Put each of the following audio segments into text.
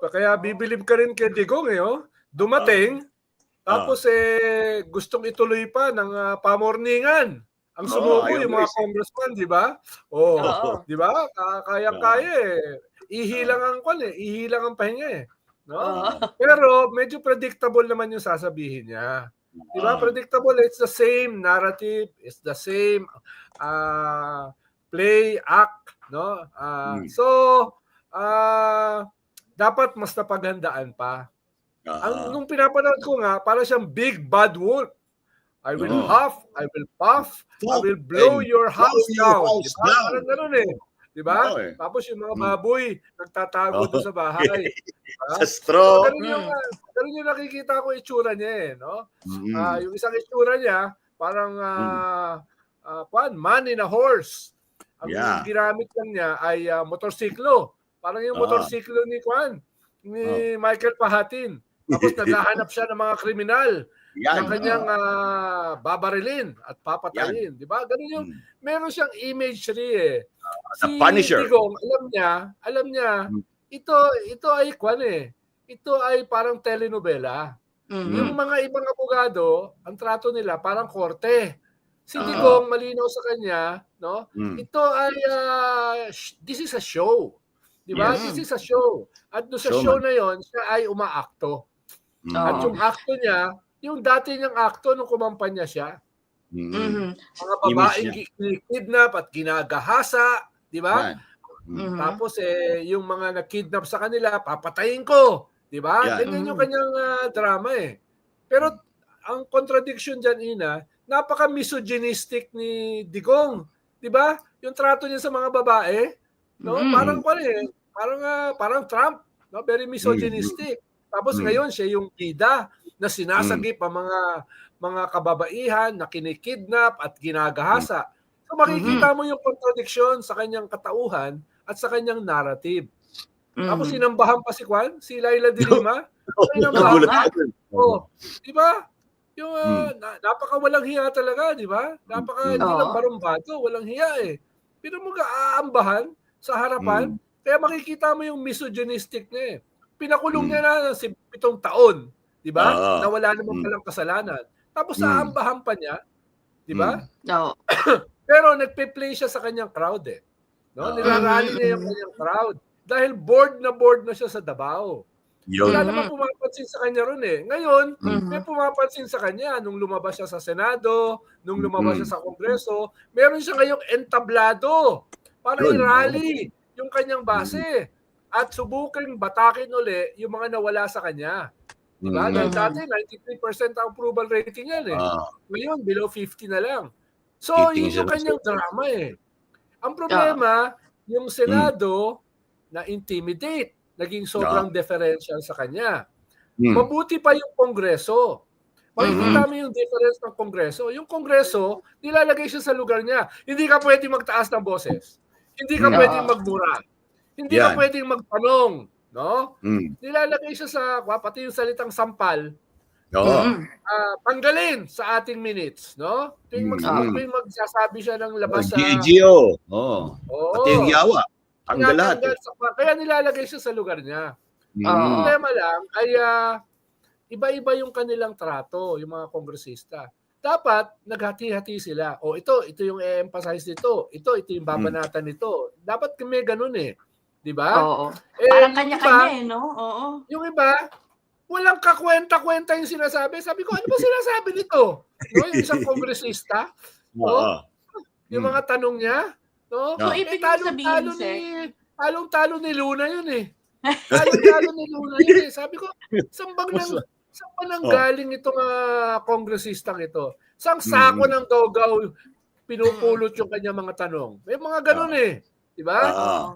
kaya bibilib ka rin kay Digong eh, oh. Dumating, tapos gustong ituloy pa ng pamorningan. Ang sumuko yung mga congressman, di ba? Di ba? Kaya-kaya eh. Ihilang ang ihilang ang pahinga eh. No? Pero medyo predictable naman yung sasabihin niya. Di ba? Predictable, it's the same narrative, it's the same play, act, no? So, dapat mas napaghandaan pa. Nung pinapanood ko nga, para siyang big bad wolf. I will huff, I will puff, I will blow your house down. Diba? Parang ganun eh. Diba? Tapos yung mga baboy, nagtatago doon sa bahay. Sa straw. So, ganun yung nakikita ko itsura niya eh. No? Yung isang itsura niya, parang man in a horse. Ang ginamit lang niya ay motorsiklo. Parang yung motorsiklo ni Michael Pahatin. Tapos naghahanap siya ng mga kriminal na kanyang babarilin at papatayin. Di ba? Ganun yung, meron siyang imagery eh. Si Punisher. Digong, alam niya, ito ay ito ay parang telenovela. Yung mga ibang abogado, ang trato nila parang korte. Si Digong, malinaw sa kanya, no? Ito ay, this is a show. Di ba? This is a show. At doon sa show na yon, siya ay umaakto. At yung akto niya, yung dati niyang akto nung kumampanya siya. Mga babaeng kidnap at ginagahasa, di ba? Tapos yung mga nag-kidnap sa kanila, papatayin ko, di ba? Ganyan yung kanyang drama eh. Pero ang contradiction diyan, Ina, napaka-misogynistic ni Digong, di ba? Yung trato niya sa mga babae, no? Parang Trump, no? Very misogynistic. Tapos ngayon siya yung bida na sinasagip ang mga kababaihan na kinikidnap at ginagahasa. So makikita mo yung contradiction sa kanyang katauhan at sa kanyang narrative. Tapos sinambahan pa si Laila de Lima. Sinambahan. Di ba? Yung napaka-walang hiya talaga, di ba? Hindi lang barumbado, walang hiya eh. Pero mag-aambahan sa harapan, kaya makikita mo yung misogynistic niya eh. Pinakulong niya na 7 taon, di ba? Na wala namang palang kasalanan. Tapos aambahan pa niya, di ba? Pero nagpe-play siya sa kanyang crowd eh. No? Nilarally niya yung kanyang crowd. Dahil bored na siya sa Davao. Wala namang pumapansin sa kanya ron eh. Ngayon, may pumapansin sa kanya nung lumabas siya sa Senado, nung lumabas siya sa Kongreso, meron siya ngayong entablado para i-rally yung kanyang base at subuking batakin uli yung mga nawala sa kanya. Diba? Dahil dati, 93% ang approval rating yan eh. Ngayon, below 50 na lang. So, yun yung kanyang drama eh. Ang problema, yung Senado na-intimidate. Naging sobrang deferential sa kanya. Mabuti pa yung Kongreso. Makikita mo yung difference ng Kongreso. Yung Kongreso, nilalagay siya sa lugar niya. Hindi ka pwedeng magtaas ng boses. Hindi ka pwedeng magmura. Hindi ka pwedeng magtanong. No? Nilalagay siya sa, pati yung salitang sampal, tanggalin sa ating minutes. No? Tuwing magsasabi siya ng labas sa... GGO. Pati yung yawa. Tanggal lahat. Kaya nilalagay siya sa lugar niya. Ang problema lang ay iba-iba yung kanilang trato, yung mga kongresista. Dapat naghati-hati sila. Ito yung i-emphasize nito. Ito yung babanatan nito. Dapat may ganun eh. Di ba? Parang kanya-kanya eh, no? Yung iba, walang kakwenta-kwenta yung sinasabi. Sabi ko, ano ba sinasabi nito? No? Yung isang kongresista. No? Yung mga tanong niya. No? So, ibig sabihin, talong-talo ni Luna yun eh. Talong-talo ni Luna yun eh. Sabi ko, saan ba nang galing itong kongresistang ito? Sang sako ng gaw-gaw pinupulot yung kanya mga tanong? May mga ganun eh. Diba?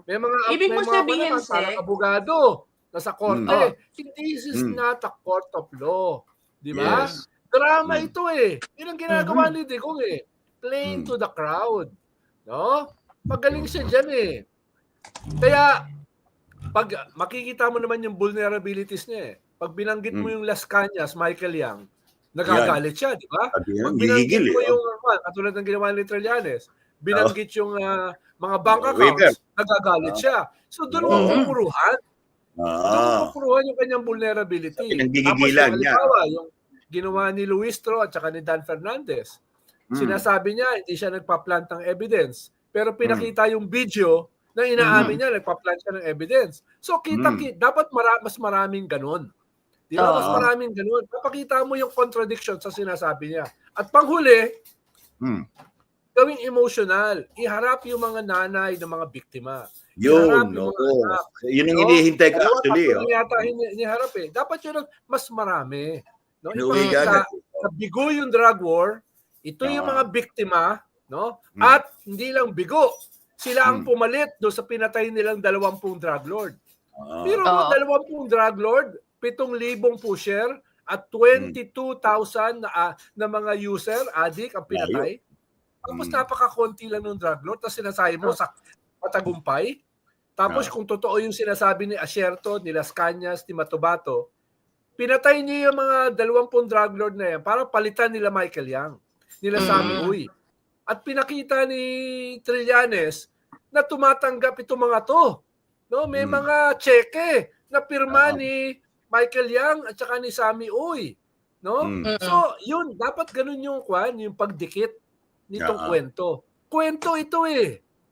May mga ibig mo sabihin, parang abogado nasa korte. This is not a court of law. Diba? Drama ito eh. Yun ang ginagawa ni Digong eh. Playing to the crowd. No? Magaling siya dyan eh. Kaya, pag makikita mo naman yung vulnerabilities niya eh. Pag binanggit mo yung Las Cañas, Michael Yang, nagagalit siya, di ba? Pag binanggit mo yung, katulad ng ginawa ni Trillanes, binanggit yung mga bank accounts, nagagalit siya. So, doon mo kukuruhan. naman yung kanyang vulnerability. Pinanggigigilan niya. Halimbawa, yung ginawa ni Luistro at saka ni Dan Fernandez. Sinasabi niya, hindi siya nagpa-plant ng evidence. Pero pinakita yung video na inaamin niya, nagpa-plant siya ng evidence. So, dapat mas maraming ganun. Di ba? Mas maraming ganun. Papakita mo yung contradiction sa sinasabi niya. At panghuli, gawing emotional. Iharap yung mga nanay ng mga biktima. Yun, yun ang hinihintay ko actually. Yata hiniharap eh. Dapat yun mas marami. No? Ipakita na bigo yung drug war, ito yung mga biktima, no? At hindi lang bigo. Sila ang pumalit do sa pinatay nilang 20 drug lord. Pero 20 drug lord, 7,000 pusher at 22,000 na mga user, addict ang pinatay. Tapos napakakonti lang ng drug lord. Tapos sinasabi mo sa matagumpay. Tapos kung totoo yung sinasabi ni Asierto, ni Las Cañas, ni Matubato, pinatay niya yung mga 20 drug lord na yan para palitan nila Michael Yang, nila Sammy Uy. At pinakita ni Trillanes na tumatanggap itong mga to. No, may mga cheque na pirma ni Michael Yang at saka ni Sammy Uy. No? So, yun, dapat ganun yung pagdikit nitong kwento. Kwento ito eh.